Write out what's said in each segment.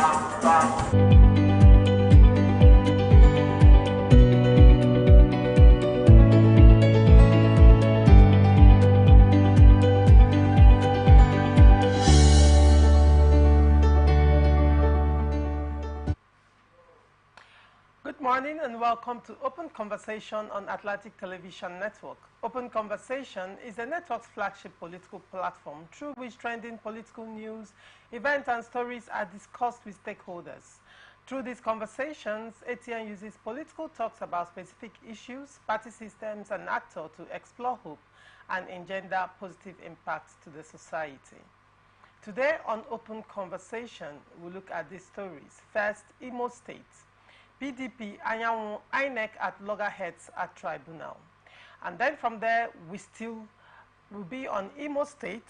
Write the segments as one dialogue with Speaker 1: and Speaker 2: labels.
Speaker 1: Good morning and welcome to Open Conversation on Atlantic Television Network. Open Conversation is the network's flagship political platform through which trending political news, events and stories are discussed with stakeholders. Through these conversations, ATN uses political talks about specific issues, party systems and actors to explore hope and engender positive impacts to the society. Today on Open Conversation, we look at these stories. First, Imo State. PDP, INEC at loggerheads at tribunal. And then from there, we still will be on Imo State.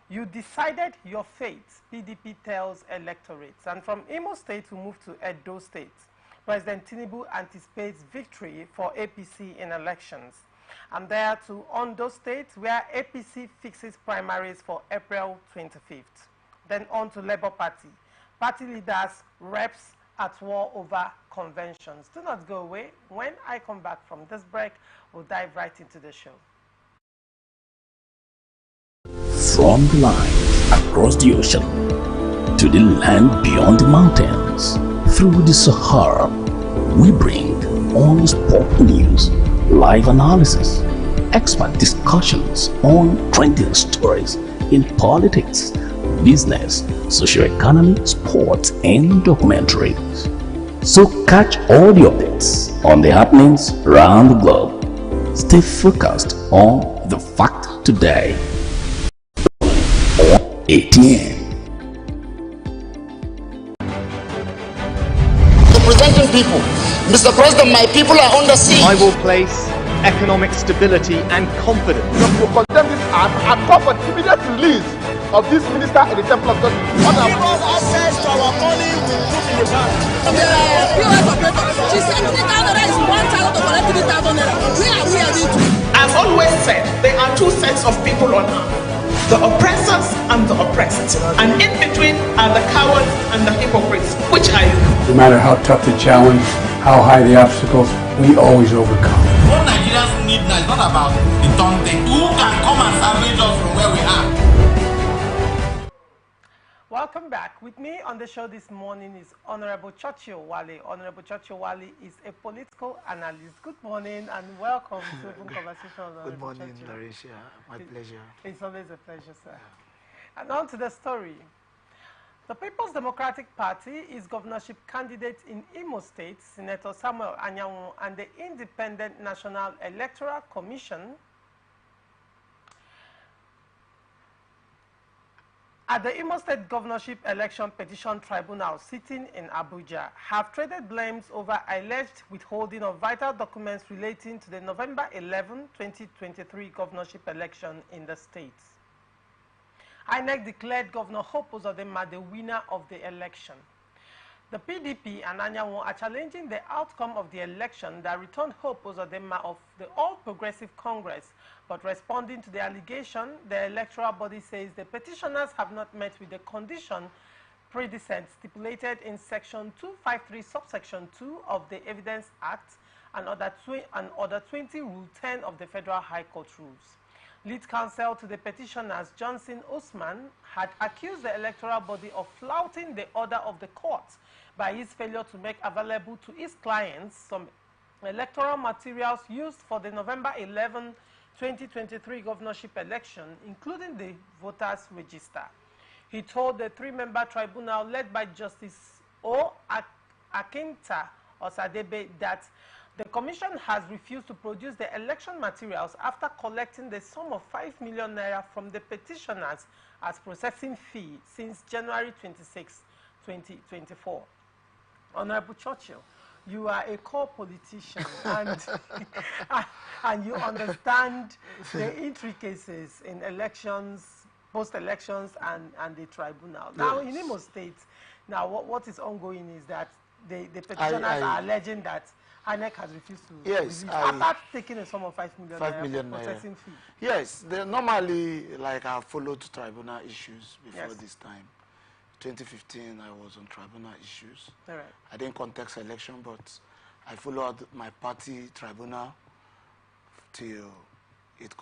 Speaker 1: You decided your fate, PDP tells electorates. And from Imo State, we move to Edo State. President Tinubu anticipates victory for APC in elections. And there to Ondo State, where APC fixes primaries for April 25th. Then on to Labour Party. Party leaders, reps, at war over conventions. Do not go away. When I come back from this break, we'll dive right into the show.
Speaker 2: From the line across the ocean to the land beyond the mountains, through the Sahara, we bring honest pop news, live analysis, expert discussions on trending stories in politics, business, socio-economy, sports, and documentaries. So catch all the updates on the happenings around the globe. Stay focused on the fact today. On ATN.
Speaker 3: Representing people, Mr. President, my people are under siege.
Speaker 4: I will place economic stability and confidence.
Speaker 5: To condemn this act and call for the immediate release of this minister in the Temple of Justice.
Speaker 3: Give us access to our money we put in the bank. There are POS operators. She said 3,000 is 1,000 to collect 3,000 naira. Where are we heading to?
Speaker 6: I've always said there are two sets of people on earth, the oppressors and the oppressed. And in between are the cowards and the hypocrites. Which are you?
Speaker 7: No matter how tough the challenge, how high the obstacles, we always overcome.
Speaker 8: What Nigerians need now is not about the daunting. Who can come and salvage us from where we are?
Speaker 1: Welcome back. With me on the show this morning is Honorable Churchill Wale. Honorable Churchill Wale is a political analyst. Good morning and welcome to Open Conversation.
Speaker 9: Good morning, Larisha. My pleasure.
Speaker 1: It's always a pleasure, sir. And on to the story. The People's Democratic Party is governorship candidate in Imo State, Senator Samuel Anyanwu, and the Independent National Electoral Commission at the Imo State Governorship Election Petition Tribunal sitting in Abuja have traded blames over alleged withholding of vital documents relating to the November 11, 2023 governorship election in the state. INEC declared Governor Hope Uzodinma the winner of the election. The PDP and Anyanwu are challenging the outcome of the election that returned Hope Uzodinma of the All Progressive Congress, but responding to the allegation, the electoral body says the petitioners have not met with the condition predecessed stipulated in Section 253, subsection 2 of the Evidence Act and Order 20, Rule 10 of the Federal High Court rules. Lead counsel to the petitioners, Johnson Osman, had accused the electoral body of flouting the order of the court by his failure to make available to his clients some electoral materials used for the November 11, 2023 governorship election, including the voters' register. He told the three-member tribunal led by Justice O. Akinta Osadebe that the commission has refused to produce the election materials after collecting the sum of 5 million naira from the petitioners as processing fee since January 26, 2024. Honorable Churchill, you are a core politician and you understand the intricacies in elections, post-elections, and the tribunal. Now, in Imo State, now what is ongoing is that the petitioners are alleging that INEC has refused to after taking a sum of 5 million processing fee.
Speaker 9: Yes, they normally, like, I've followed tribunal issues before this time. 2015, I was on tribunal issues.
Speaker 1: All right.
Speaker 9: I didn't contest election, but I followed my party tribunal till it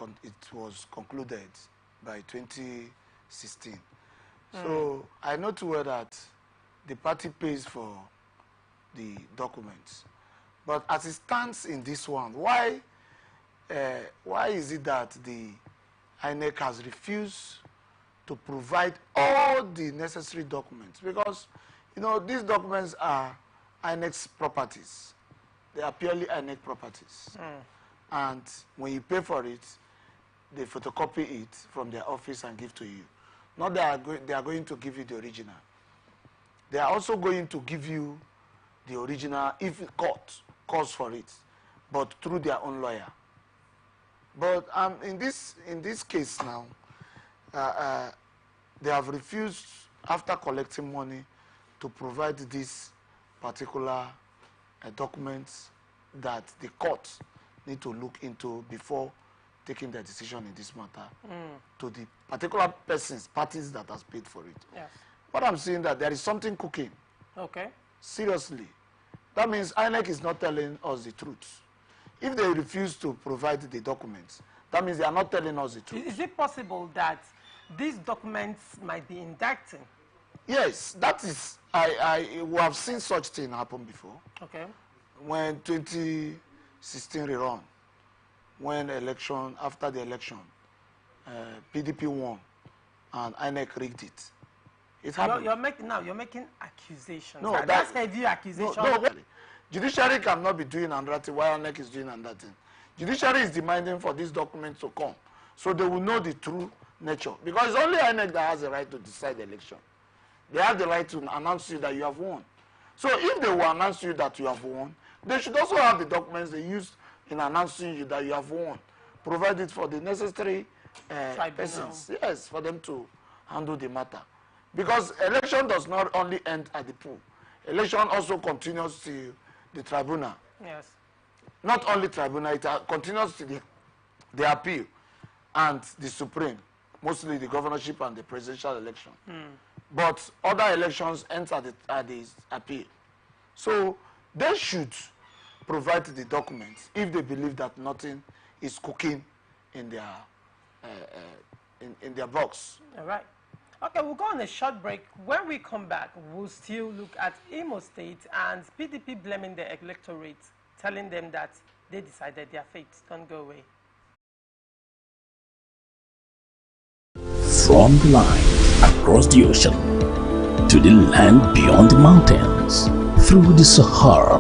Speaker 9: was concluded by 2016. So I know too well that the party pays for the documents. But as it stands in this one, why is it that the INEC has refused to provide all the necessary documents? Because, you know, these documents are INEC's properties. They are purely INEC properties. And when you pay for it, they photocopy it from their office and give to you. Not that they are going to give you the original. They are also going to give you the original if court calls for it, but through their own lawyer. But in this case now, they have refused, after collecting money, to provide these particular documents that the court need to look into before taking their decision in this matter to the particular parties that has paid for it.
Speaker 1: Yes.
Speaker 9: But I'm seeing that there is something cooking.
Speaker 1: Okay.
Speaker 9: Seriously. That means INEC is not telling us the truth. If they refuse to provide the documents, that means they are not telling us the truth.
Speaker 1: Is it possible that these documents might be indicting?
Speaker 9: Yes, that is, we have seen such thing happen before.
Speaker 1: Okay.
Speaker 9: When 2016 rerun, when after the election, PDP won and INEC rigged it. It happened.
Speaker 1: You're making accusations.
Speaker 9: No,
Speaker 1: that's heavy accusation.
Speaker 9: No, judiciary cannot be doing another thing while INEC is doing another thing. Judiciary is demanding for these documents to come, so they will know the true nature. Because it's only INEC that has the right to decide the election. They have the right to announce you that you have won. So if they will announce you that you have won, they should also have the documents they used in announcing you that you have won, provided for the necessary persons, yes, for them to handle the matter. Because election does not only end at the poll. Election also continues to the tribunal.
Speaker 1: Yes.
Speaker 9: Not only tribunal, it continues to the appeal and the Supreme, mostly the governorship and the presidential election. But other elections end at the appeal. So they should provide the documents if they believe that nothing is cooking in their in their box.
Speaker 1: All right. Okay, we'll go on a short break. When we come back, we'll still look at Imo State and PDP blaming the electorate, telling them that they decided their fate. Don't go away.
Speaker 2: From the line across the ocean to the land beyond the mountains, through the Sahara,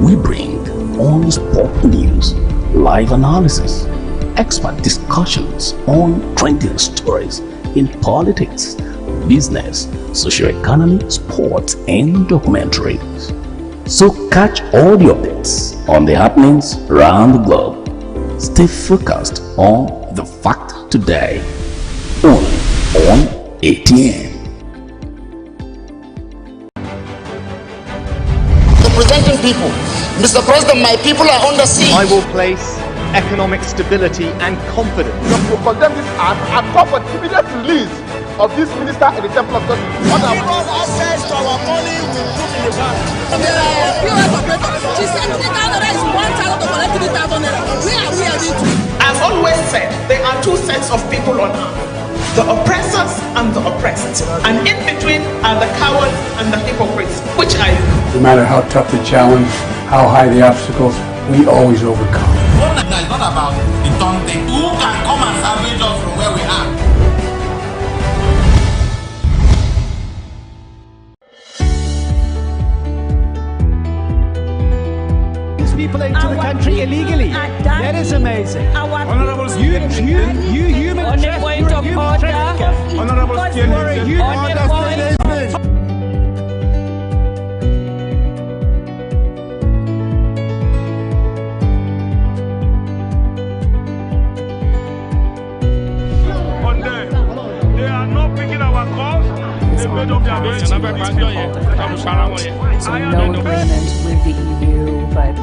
Speaker 2: we bring on-spot news, live analysis, expert discussions on trending stories in politics, business, socio-economy, sports, and documentaries. So catch all the updates on the happenings around the globe. Stay focused on The Fact Today, only on ATN.
Speaker 10: Representing people. Mr. President, my people are under siege.
Speaker 4: I will place economic stability and confidence.
Speaker 5: To condemn this act and call for the immediate release of this minister in the Temple of Justice.
Speaker 3: Give us access to our money we put in the bank. There are POS operators. She said 3,000 naira is 1,000 to collect 3,000 naira. Where are we heading to?
Speaker 6: I've always said there are two sets of people on earth, the oppressors and the oppressed. And in between are the cowards and the hypocrites, which are you.
Speaker 7: No matter how tough the challenge, how high the obstacles, we always overcome.
Speaker 8: One night is not about the done thing. Who can come and salvage us from where we are?
Speaker 11: People into the country illegally. That is amazing.
Speaker 8: Honorable
Speaker 11: you human trafficker.
Speaker 8: Honorable
Speaker 12: They are not picking our calls. They made up their minds.
Speaker 13: So no agreement with the EU, but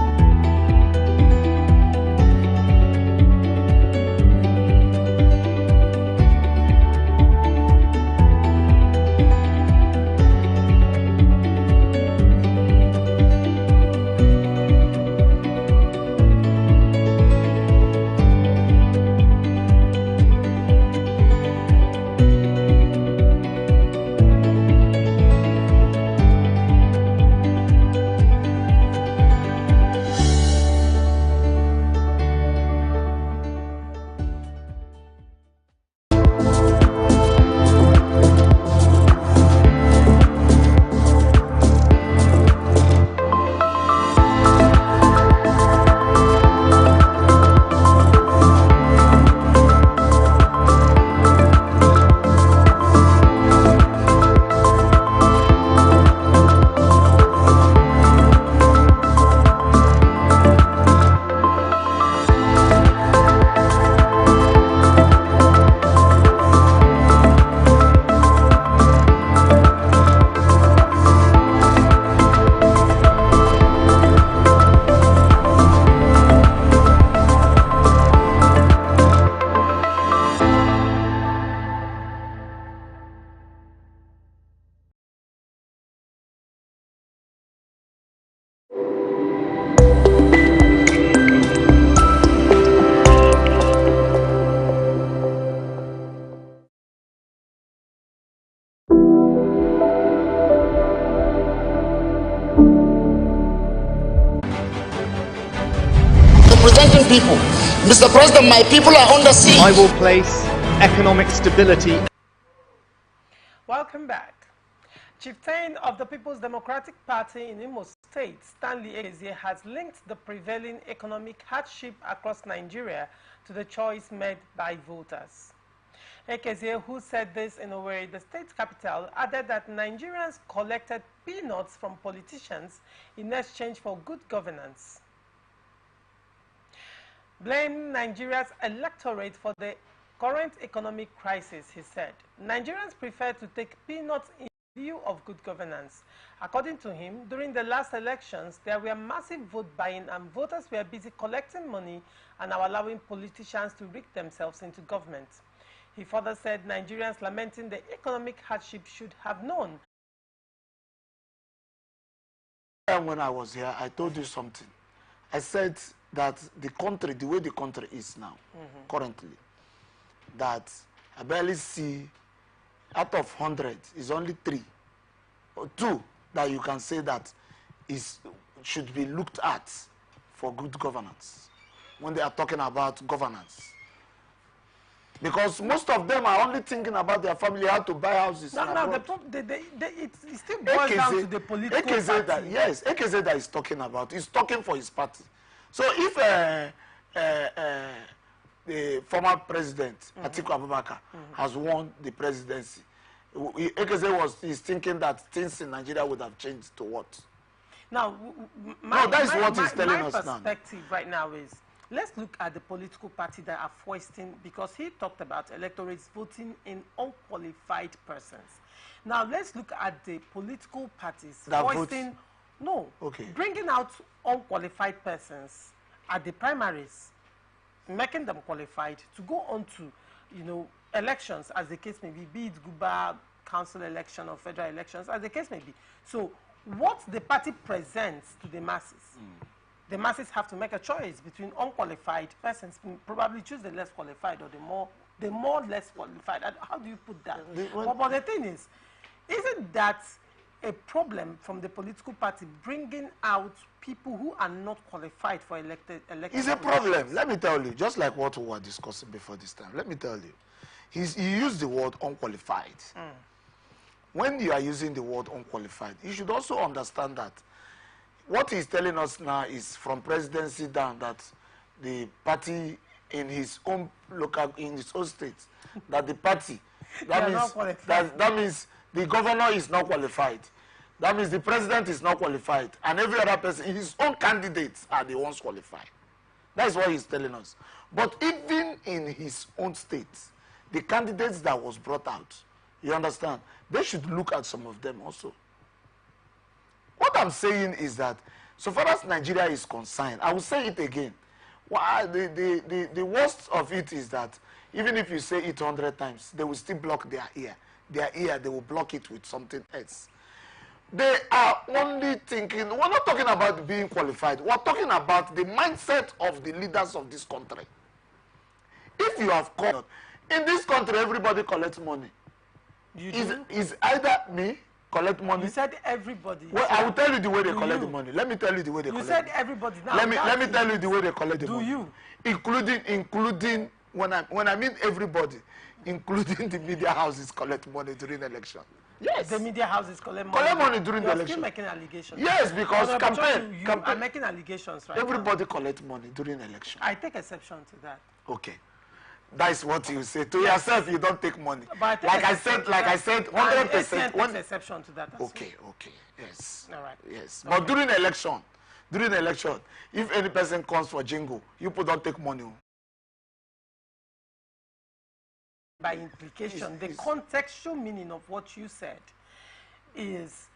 Speaker 10: Nigerian people. Mr. President, my people are under siege.
Speaker 4: I will place economic stability.
Speaker 1: Welcome back. Chieftain of the People's Democratic Party in Imo State, Stanley Ekezie, has linked the prevailing economic hardship across Nigeria to the choice made by voters. Ekezie, who said this in Owerri, the state capital, added that Nigerians collected peanuts from politicians in exchange for good governance. Blame Nigeria's electorate for the current economic crisis, he said. Nigerians prefer to take peanuts in view of good governance. According to him, during the last elections, there were massive vote buying and voters were busy collecting money and allowing politicians to rig themselves into government. He further said Nigerians lamenting the economic hardship should have known.
Speaker 9: When I was here, I told you something. I said that the country, the way the country is now, currently, that I barely see, out of 100, is only 3 or 2 that you can say that should be looked at for good governance when they are talking about governance. Because most of them are only thinking about their family, how to buy houses.
Speaker 1: No, it still boils down to the political party.
Speaker 9: Yes, Ekezie that is talking about, he's talking for his party. So if the former president, Atiku Abubakar, has won the presidency, Ekezie is thinking that things in Nigeria would have changed to what?
Speaker 1: Now,
Speaker 9: that is what he's telling us now.
Speaker 1: My perspective right now is, let's look at the political party that are foisting, because he talked about electorates voting in unqualified persons. Now, let's look at the political parties
Speaker 9: that
Speaker 1: foisting, bringing out unqualified persons at the primaries, making them qualified to go on to, elections, as the case may be it Guba council election or federal elections, as the case may be. So, what the party presents to the masses, the masses have to make a choice between unqualified persons, probably choose the less qualified or the more less qualified. How do you put that? But the thing is, isn't that a problem from the political party bringing out people who are not qualified for elected
Speaker 9: It's a problem. Let me tell you, just like what we were discussing before this time. Let me tell you, he used the word unqualified. When you are using the word unqualified, you should also understand that what he's telling us now is from presidency down, that the party in his own state, that the party, that means the governor is not qualified. That means the president is not qualified, and every other person, his own candidates are the ones qualified. That's what he's telling us. But even in his own state, the candidates that was brought out, you understand, they should look at some of them also. What I'm saying is that, so far as Nigeria is concerned, I will say it again. The worst of it is that even if you say it 100 times, they will still block their ear. Their ear, they will block it with something else. They are only thinking, we're not talking about being qualified, we're talking about the mindset of the leaders of this country. If you have called, in this country, everybody collects money. Is either me collect money?
Speaker 1: You said everybody.
Speaker 9: Well, I will tell you the way they collect the money. Let me tell you the way they collect.
Speaker 1: You said everybody. Now
Speaker 9: let me tell you the way they collect the money.
Speaker 1: Do you?
Speaker 9: Including when I mean everybody, including the media houses collect money during election. Yes.
Speaker 1: The media houses collect money.
Speaker 9: Collect money during the election.
Speaker 1: You're still making allegations.
Speaker 9: Yes, because campaign.
Speaker 1: You are making allegations, right?
Speaker 9: Everybody collect money during election.
Speaker 1: I take exception to that.
Speaker 9: Okay. That is what you say. To yourself, you don't take money.
Speaker 1: But
Speaker 9: like I said, 100%.
Speaker 1: One exception to that.
Speaker 9: Okay, yes.
Speaker 1: All right.
Speaker 9: Yes. Okay. But during election, if any person comes for jingle, you people don't take money.
Speaker 1: By implication, the contextual meaning of what you said is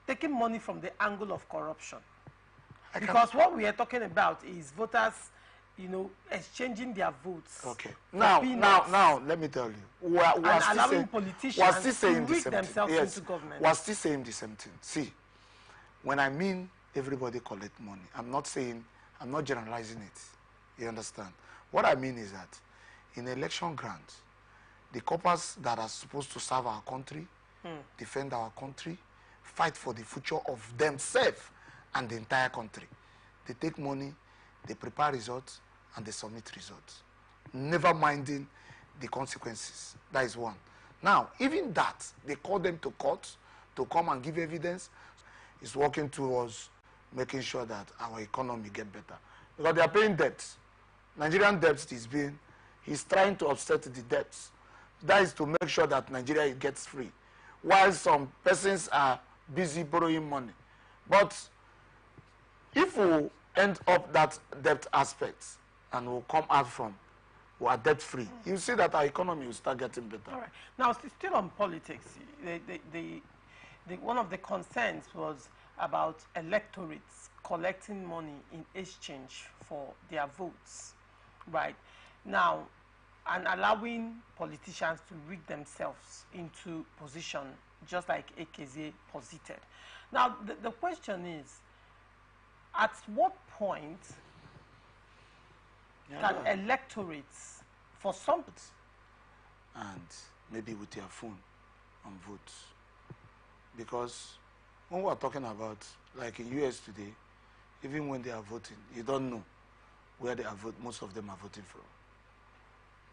Speaker 1: taking money from the angle of corruption. Because what we are talking about is voters, exchanging their votes.
Speaker 9: Okay. Now, let me tell you. We are
Speaker 1: allowing politicians to rig themselves into government.
Speaker 9: We are still saying the same thing. See, when I mean everybody collect money, I'm not generalizing it. You understand? What I mean is that in election grants, the corpers that are supposed to serve our country, defend our country, fight for the future of themselves and the entire country, they take money, they prepare results, and they submit results, never minding the consequences. That is one. Now, even that, they call them to court to come and give evidence, is working towards making sure that our economy get better. Because they are paying debts. Nigerian debts he's trying to offset the debts. That is to make sure that Nigeria gets free. While some persons are busy borrowing money. But if we end up that debt aspect and we'll come out from, we are debt free, you see that our economy will start getting better.
Speaker 1: All right. Now, still on politics, one of the concerns was about electorates collecting money in exchange for their votes, right? Now, and allowing politicians to rig themselves into position, just like AKZ posited. Now, the question is, at what point can electorates, for some...
Speaker 9: And maybe with your phone and vote. Because when we are talking about, like in US today, even when they are voting, you don't know where they are most of them are voting from.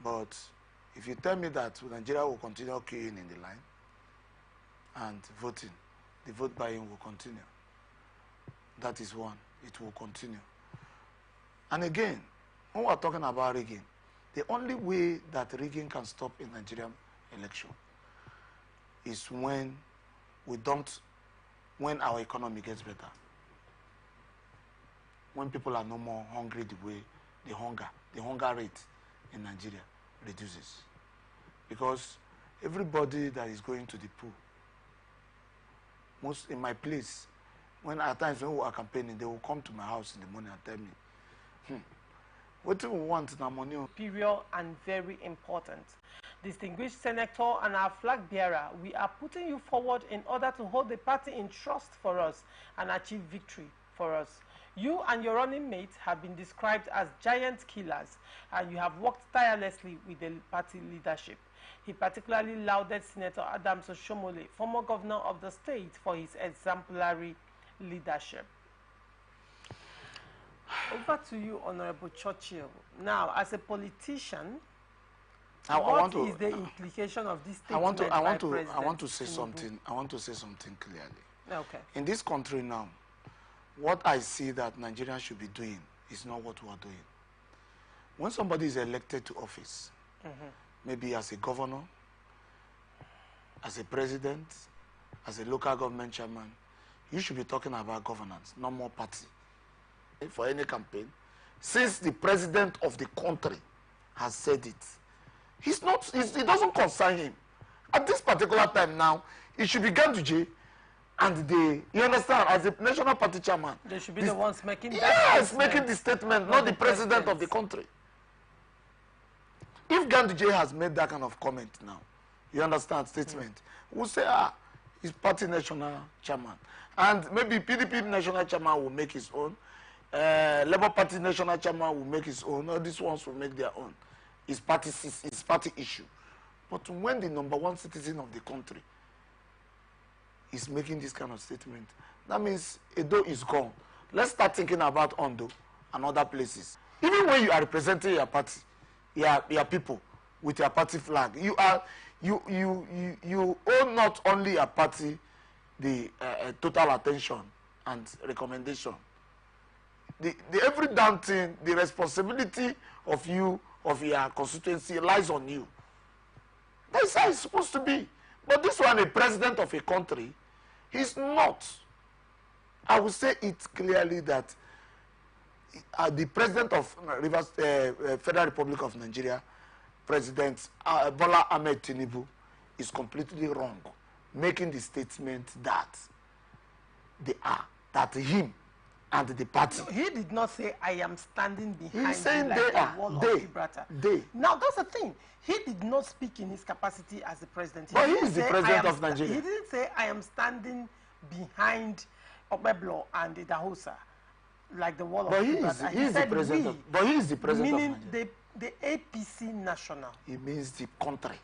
Speaker 9: But if you tell me that Nigeria will continue queuing in the line and voting, the vote buying will continue. That is one. It will continue. And again, when we are talking about rigging, the only way that rigging can stop in Nigerian election is when our economy gets better. When people are no more hungry the way the hunger rate in Nigeria reduces. Because everybody that is going to the pool, most in my place, at times when we are campaigning, they will come to my house in the morning and tell me, what do we want now, money?
Speaker 1: Superior and very important. Distinguished Senator and our flag bearer, we are putting you forward in order to hold the party in trust for us and achieve victory for us. You and your running mate have been described as giant killers, and you have worked tirelessly with the party leadership. He particularly lauded Senator Adams Oshomole, former governor of the state, for his exemplary leadership. Over to you, Honorable Churchill. Now, as a politician, what is the implication of this statement by President
Speaker 9: I want to say
Speaker 1: Tinubu?
Speaker 9: something clearly.
Speaker 1: Okay.
Speaker 9: In this country now, what I see that Nigerians should be doing is not what we are doing. When somebody is elected to office, maybe as a governor, as a president, as a local government chairman, you should be talking about governance, not more party. For any campaign, since the president of the country has said it, it doesn't concern him. At this particular time now, it should be Ganduje and you understand, as a national party chairman.
Speaker 1: They should be the ones making that
Speaker 9: Yes, making the statement, not the president of the country. If Ganduje has made that kind of comment now, you understand, statement, we'll say, he's party national chairman. And maybe PDP national chairman will make his own. Labour Party national chairman will make his own. All these ones will make their own. It's party issue. But when the #1 citizen of the country is making this kind of statement, that means Edo is gone. Let's start thinking about Ondo and other places. Even when you are representing your party, your people with your party flag, you owe not only a party the total attention and recommendation. The every damn thing, the responsibility of your constituency lies on you. That's how it's supposed to be. But this one, a president of a country, he's not. I will say it clearly that the president of Federal Republic of Nigeria, President Bola Ahmed Tinubu, is completely wrong, making the statement that him and the party.
Speaker 1: No, he did not say, I am standing behind
Speaker 9: He's saying
Speaker 1: the wall of Gibraltar. Now, that's the thing. He did not speak in his capacity as the president.
Speaker 9: But he is the president of Nigeria.
Speaker 1: He didn't say, I am standing behind Obeblo and the Dahosa, like the wall of Gibraltar.
Speaker 9: He is the president. But he is the president
Speaker 1: meaning
Speaker 9: of Nigeria.
Speaker 1: the APC national.
Speaker 9: He means the country.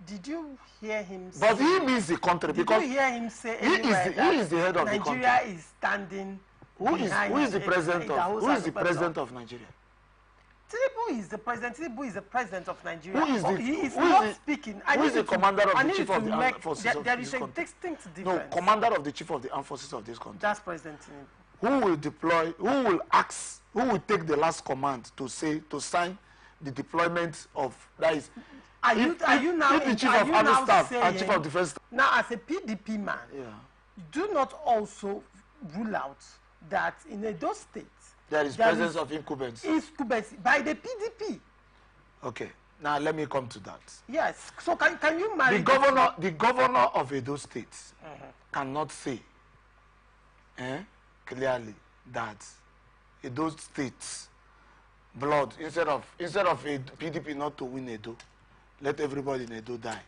Speaker 1: Did you hear him say...
Speaker 9: But he means the country because...
Speaker 1: Did you hear him say
Speaker 9: he is the head of the country.
Speaker 1: Nigeria is standing
Speaker 9: Who is the president of Nigeria?
Speaker 1: Tinubu is the president. Tinubu is the president of Nigeria.
Speaker 9: Who is the,
Speaker 1: he is
Speaker 9: who
Speaker 1: not
Speaker 9: is the,
Speaker 1: speaking.
Speaker 9: Who is the commander of the chief of the armed forces of
Speaker 1: there
Speaker 9: this
Speaker 1: is a
Speaker 9: country?
Speaker 1: distinct difference.
Speaker 9: No, commander of the chief of the armed forces of this country.
Speaker 1: That's President Tinubu.
Speaker 9: Who will deploy? Who will ask? Who will take the last command to sign the deployment of that is?
Speaker 1: Are you now
Speaker 9: the chief of army staff and chief of defense staff?
Speaker 1: Now, as a PDP man, do not also rule out that in those states
Speaker 9: there is presence of incumbents.
Speaker 1: Incumbents by the PDP.
Speaker 9: Okay. Now let me come to that.
Speaker 1: Yes. So can you marry
Speaker 9: the governor of Edo State cannot say clearly that Edo State's blood instead of a PDP not to win Edo, let everybody in Edo die.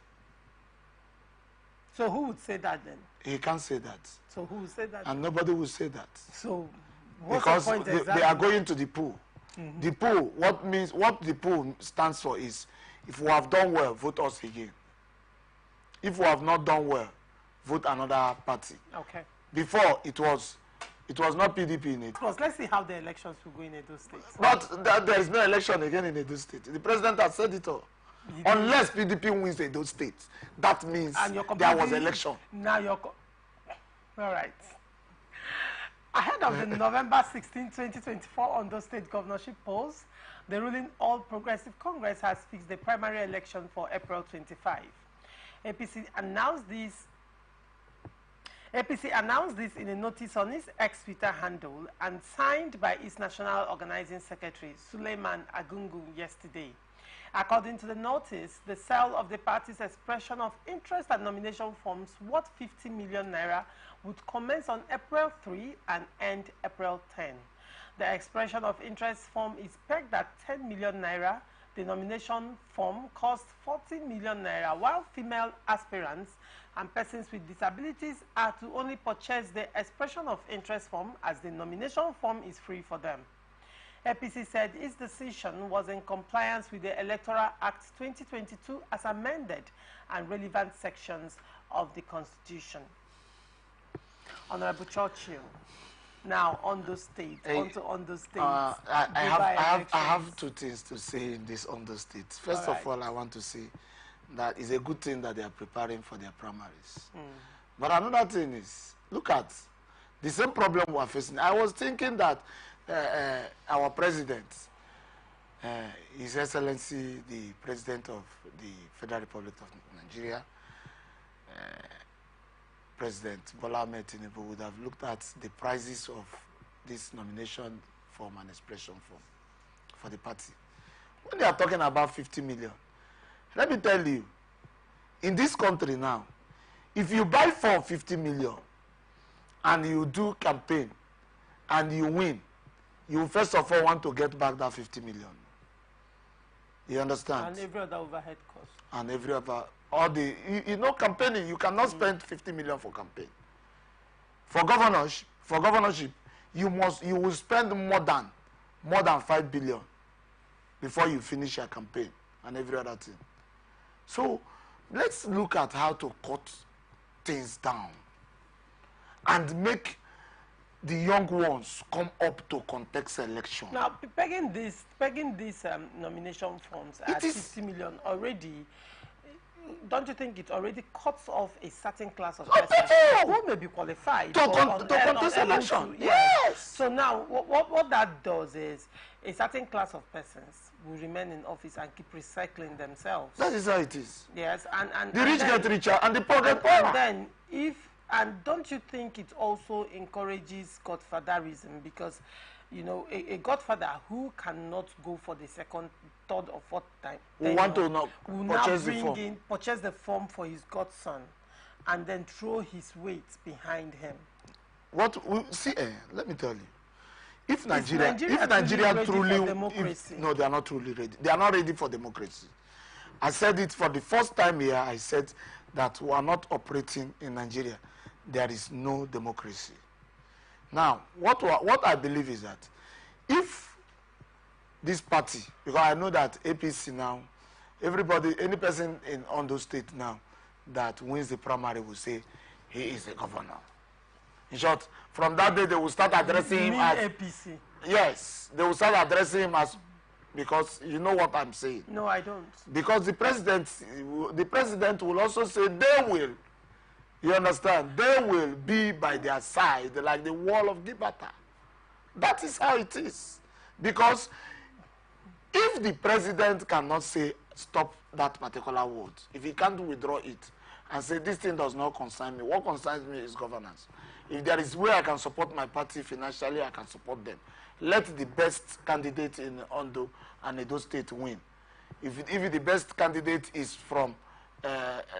Speaker 1: So who would say that then?
Speaker 9: He can't say that.
Speaker 1: So who would say that?
Speaker 9: And nobody will say that.
Speaker 1: So what's
Speaker 9: because
Speaker 1: the point exactly?
Speaker 9: they are going to the pool. The pool, what the pool stands for is, if we have done well, vote us again. If we have not done well, vote another party.
Speaker 1: Okay.
Speaker 9: Before it was not PDP in it.
Speaker 1: Because let's see how the elections will go in Edo State.
Speaker 9: But there is no election again in Edo State. The president has said it all. Unless PDP wins Edo State, that means there was election.
Speaker 1: Now you're all right. Ahead of the November 16, 2024 Ondo State governorship polls, the ruling All Progressive Congress has fixed the primary election for April 25. APC announced this in a notice on its ex-Twitter handle and signed by its National Organizing Secretary, Suleiman Agungu, yesterday. According to the notice, the sale of the party's expression of interest and nomination forms worth 50 million naira would commence on April 3 and end April 10. The expression of interest form is pegged at 10 million naira. The nomination form costs 40 million naira, while female aspirants and persons with disabilities are to only purchase the expression of interest form, as the nomination form is free for them. APC said its decision was in compliance with the Electoral Act 2022 as amended and relevant sections of the Constitution. Honorable Churchill, now Ondo State, onto Ondo State.
Speaker 9: I have two things to say in this Ondo State. First of all, I want to say that it's a good thing that they are preparing for their primaries. But another thing is, look at the same problem we are facing. I was thinking that our president, His Excellency, the President of the Federal Republic of Nigeria, President Bola Ahmed Tinubu, would have looked at the prices of this nomination form and expression form for the party. When they are talking about 50 million, let me tell you, in this country now, if you buy for 50 million and you do campaign and you win, you first of all want to get back that 50 million. You understand?
Speaker 1: And every other overhead cost.
Speaker 9: And every other, campaigning, you cannot spend 50 million for campaign. For governorship, you will spend more than 5 billion before you finish your campaign and every other thing. So let's look at how to cut things down and make the young ones come up to contest election.
Speaker 1: Now, pegging these nomination forms at 50 million already, don't you think it already cuts off a certain class of persons who may be qualified
Speaker 9: to contest election? Yes.
Speaker 1: So now, what that does is a certain class of persons will remain in office and keep recycling themselves.
Speaker 9: That is how it is.
Speaker 1: Yes, and
Speaker 9: the rich get richer and the poor get poorer.
Speaker 1: And then and don't you think it also encourages godfatherism? Because, you know, a godfather who cannot go for the second, third, or fourth time
Speaker 9: will now
Speaker 1: purchase the form for his godson and then throw his weight behind him.
Speaker 9: Let me tell you. If Nigeria truly, no, they are not truly ready. They are not ready for democracy. I said it for the first time here. I said that we are not operating in Nigeria. There is no democracy. Now, what I believe is that if this party, because I know that APC now, any person in Ondo State now that wins the primary will say he is the governor. In short, from that day they will start addressing him as
Speaker 1: APC.
Speaker 9: Yes, they will start addressing him as, because you know what I'm saying.
Speaker 1: No, I don't.
Speaker 9: Because the president will also say they will. You understand? They will be by their side like the wall of Gibraltar. That is how it is. Because if the president cannot say stop that particular word, if he can't withdraw it and say this thing does not concern me, what concerns me is governance. If there is way I can support my party financially, I can support them. Let the best candidate in Ondo and Edo State win. If the best candidate is from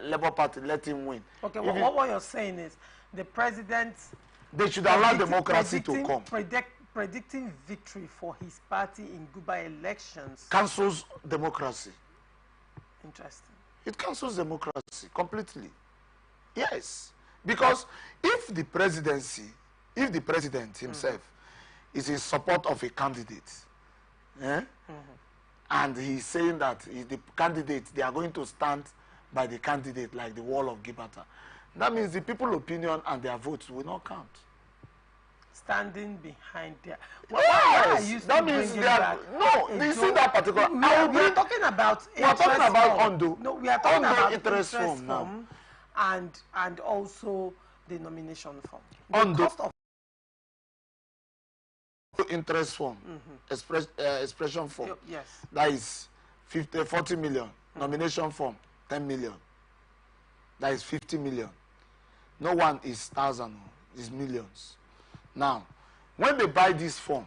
Speaker 9: Labour Party, let him win.
Speaker 1: Okay, well, what you're saying is the president...
Speaker 9: They should allow democracy to come.
Speaker 1: Predicting victory for his party in Guba elections...
Speaker 9: Cancels democracy.
Speaker 1: Interesting.
Speaker 9: It cancels democracy completely. Yes. Because if the president himself is in support of a candidate, and he's saying that the candidate, they are going to stand by the candidate like the wall of Gibraltar, that means the people's opinion and their votes will not count.
Speaker 1: Standing behind their...
Speaker 9: Yes, that means they are... No, you see that particular...
Speaker 1: We are talking about...
Speaker 9: We are talking about Ondo.
Speaker 1: No, we are talking about
Speaker 9: interest form now.
Speaker 1: And also the nomination form.
Speaker 9: Ondo. Interest form, expression form.
Speaker 1: Yes.
Speaker 9: That is 40 million. Nomination form, 10 million. That is 50 million. No one is 1,000, it's millions. Now, when they buy this form,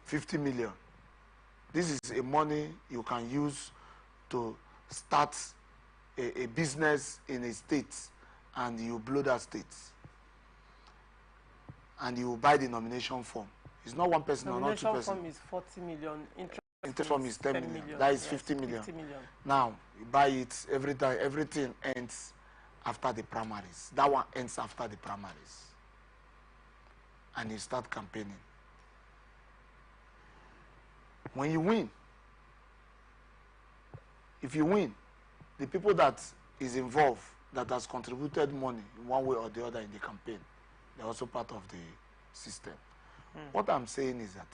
Speaker 9: 50 million, this is a money you can use to start a business in a state, and you blow that state. And you buy the nomination form. It's not one person or not two persons.
Speaker 1: Nomination form is 40 million.
Speaker 9: Interest form is 10 million. That is 50 million.
Speaker 1: 50 million.
Speaker 9: Now, you buy it every time. Everything ends after the primaries. That one ends after the primaries. And you start campaigning. When you win, if you win, the people that is involved, that has contributed money in one way or the other in the campaign, they're also part of the system. What I'm saying is that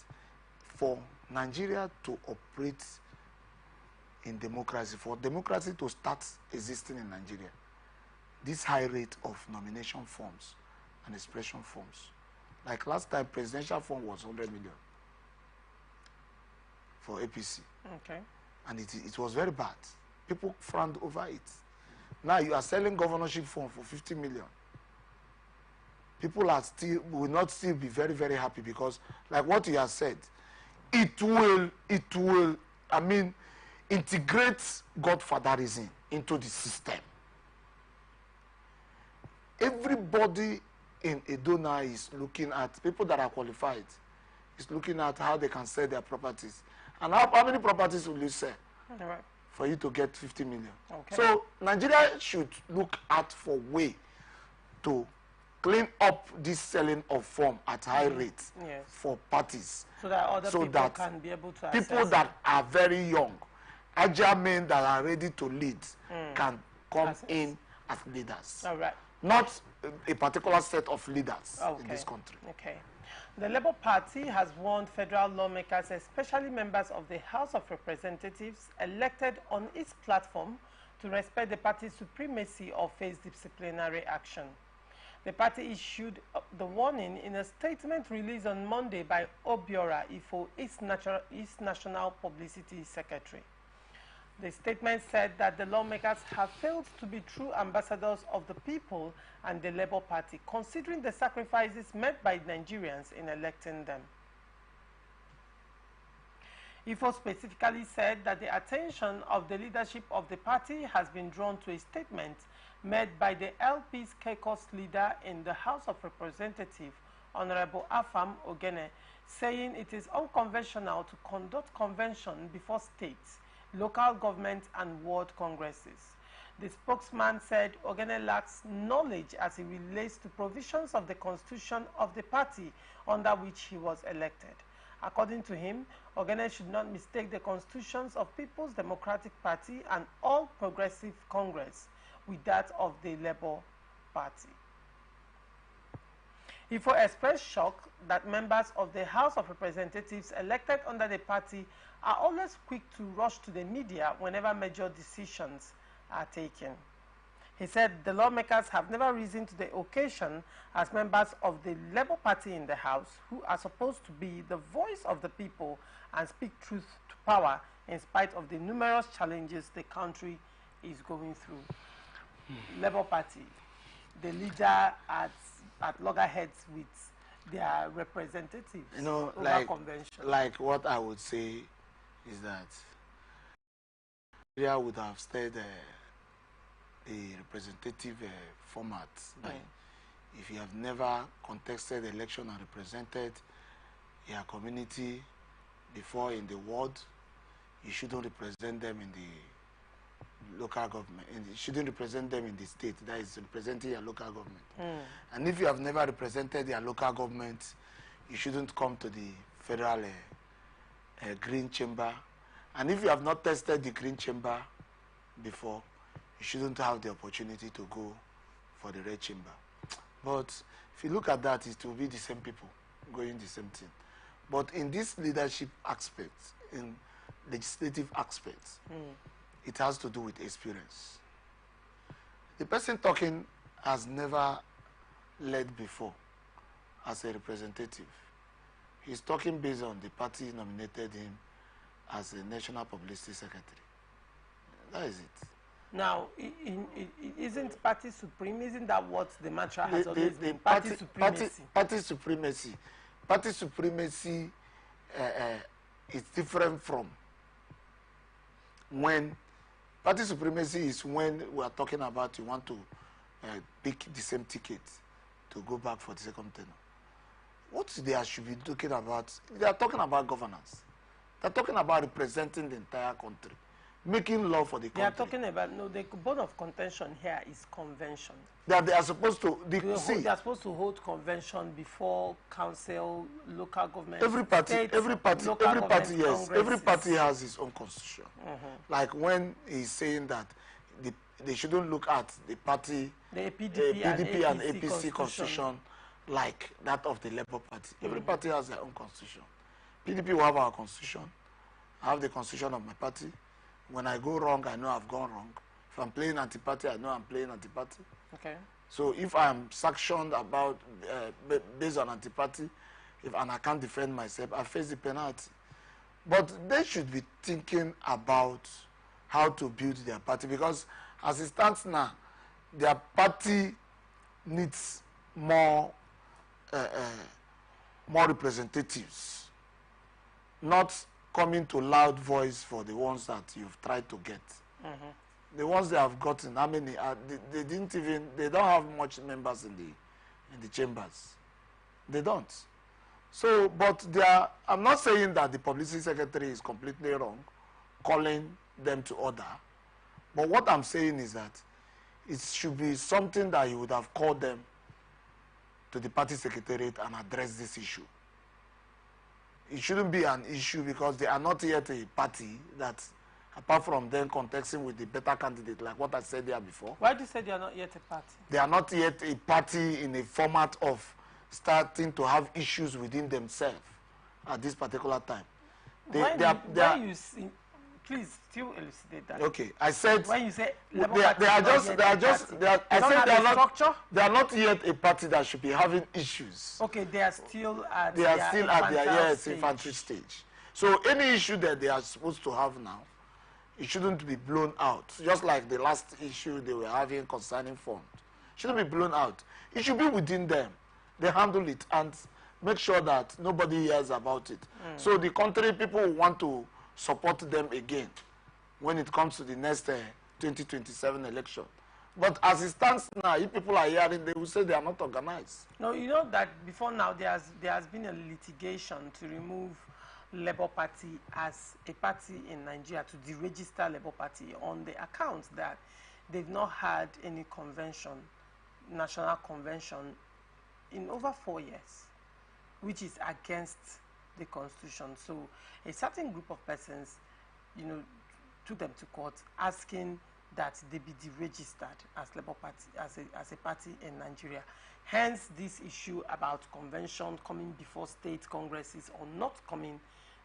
Speaker 9: for Nigeria to operate in democracy, for democracy to start existing in Nigeria, this high rate of nomination forms and expression forms, like last time, presidential form was 100 million for APC.
Speaker 1: Okay.
Speaker 9: And it was very bad. People frowned over it. Now you are selling governorship form for 50 million. People will not still be very, very happy, because like what you have said, it will, I mean, integrate godfatherism into the system. Everybody in Edo now is looking at, people that are qualified, is looking at how they can sell their properties. And how many properties will you sell for you to get 50 million?
Speaker 1: Okay.
Speaker 9: So Nigeria should look out for way to clean up this selling of form at high rates for parties,
Speaker 1: so that other people can be able to access
Speaker 9: people that are very young, agile men that are ready to lead, can come in as leaders.
Speaker 1: All right.
Speaker 9: Not a particular set of leaders in this country.
Speaker 1: Okay. The Labour Party has warned federal lawmakers, especially members of the House of Representatives elected on its platform, to respect the party's supremacy or face disciplinary action. The party issued the warning in a statement released on Monday by Obiora Ifo, its national publicity secretary. The statement said that the lawmakers have failed to be true ambassadors of the people and the Labour Party, considering the sacrifices made by Nigerians in electing them. Ifo specifically said that the attention of the leadership of the party has been drawn to a statement made by the LP's caucus leader in the House of Representatives, Honorable Afam Ogene, saying it is unconventional to conduct convention before states, local government and world congresses. The spokesman said Ogene lacks knowledge as it relates to provisions of the constitution of the party under which he was elected. According to him, Ogene should not mistake the constitutions of People's Democratic Party and All Progressive Congress with that of the Labour Party. Ifo expressed shock that members of the House of Representatives elected under the party are always quick to rush to the media whenever major decisions are taken. He said the lawmakers have never risen to the occasion as members of the Labour Party in the House, who are supposed to be the voice of the people and speak truth to power in spite of the numerous challenges the country is going through. Labour Party, the leader at loggerheads with their representatives,
Speaker 9: you know,
Speaker 1: over convention.
Speaker 9: Like what I would say is that Nigeria would have stayed a representative format. If you have never contested election and represented your community before in the ward, you shouldn't represent them in the local government. You shouldn't represent them in the state, that is representing your local government. And if you have never represented your local government, you shouldn't come to the federal green chamber. And if you have not tested the green chamber before, you shouldn't have the opportunity to go for the red chamber. But if you look at that, it will be the same people going the same thing. But in this leadership aspect, in legislative aspects, it has to do with experience. The person talking has never led before as a representative. He's talking based on the party nominated him as a national publicity secretary. That is it.
Speaker 1: Now, isn't party supreme? Isn't that what the mantra has always been? Party supremacy.
Speaker 9: Party supremacy. Party supremacy is different from when party supremacy is when we are talking about you want to pick the same ticket to go back for the second tenure. What they should be talking about? They are talking about governance. They are talking about representing the entire country, making law for the country.
Speaker 1: They are talking about, no, the bone of contention here is convention.
Speaker 9: That they are supposed to,
Speaker 1: they are supposed to hold convention before council, local government.
Speaker 9: Every party has its own constitution. Like when he's saying that they shouldn't look at the party,
Speaker 1: the PDP
Speaker 9: and APC constitution like that of the Labour Party. Every party has their own constitution. PDP will have our constitution. I have the constitution of my party. When I go wrong, I know I've gone wrong. If I'm playing anti-party, I know I'm playing anti-party.
Speaker 1: Okay.
Speaker 9: So if I'm sanctioned about based on anti-party, and I can't defend myself, I face the penalty. But they should be thinking about how to build their party, because as it stands now, their party needs more representatives, not coming to loud voice for the ones that you've tried to get. The ones they have gotten, how many? They don't have much members in the chambers. They don't. So, but I'm not saying that the publicity secretary is completely wrong, calling them to order. But what I'm saying is that it should be something that you would have called them to the party secretariat and address this issue. It shouldn't be an issue because they are not yet a party that, apart from them contesting with the better candidate, like what I said there before.
Speaker 1: Why do you say they are not yet a party?
Speaker 9: They are not yet a party in a format of starting to have issues within themselves at this particular time.
Speaker 1: Please still elucidate that.
Speaker 9: Okay, I said
Speaker 1: when you say
Speaker 9: they are not yet a party that should be having issues.
Speaker 1: Okay, they are still at
Speaker 9: their infantry stage. So any issue that they are supposed to have now, it shouldn't be blown out. Just like the last issue they were having concerning fund, shouldn't be blown out. It should be within them. They handle it and make sure that nobody hears about it. So the country people want to support them again when it comes to the next 2027 election. But as it stands now, if people are hearing, they will say they are not organized.
Speaker 1: No, you know that before now there has been a litigation to remove Labour Party as a party in Nigeria, to deregister Labour Party on the account that they've not had any convention, national convention, in over 4 years, which is against the constitution. So a certain group of persons, took them to court asking that they be deregistered as Labour Party, as a party in Nigeria. Hence, this issue about convention coming before state congresses or not coming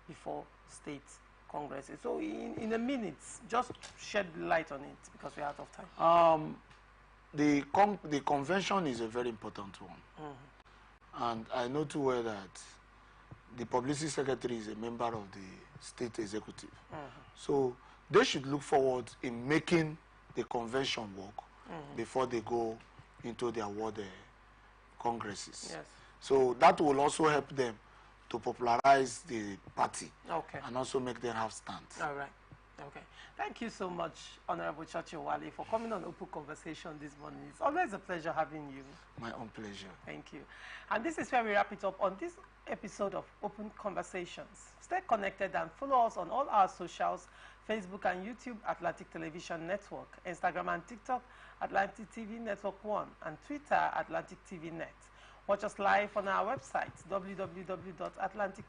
Speaker 1: before state congresses. So in a minute, just shed light on it because we're out of time.
Speaker 9: The convention is a very important one.
Speaker 1: Mm-hmm.
Speaker 9: And I know too well that the publicity secretary is a member of the state executive.
Speaker 1: Mm-hmm.
Speaker 9: So they should look forward in making the convention work before they go into their world congresses.
Speaker 1: Yes.
Speaker 9: So that will also help them to popularize the party and also make them have stands.
Speaker 1: All right. Okay. Thank you so much, Honorable Churchill Wale, for coming on Open Conversation this morning. It's always a pleasure having you.
Speaker 9: My own pleasure.
Speaker 1: Thank you. And this is where we wrap it up on this episode of Open Conversations. Stay connected and follow us on all our socials, Facebook and YouTube, Atlantic Television Network, Instagram and TikTok, Atlantic TV Network 1, and Twitter, Atlantic TV Net. Watch us live on our website, www.atlantic.net.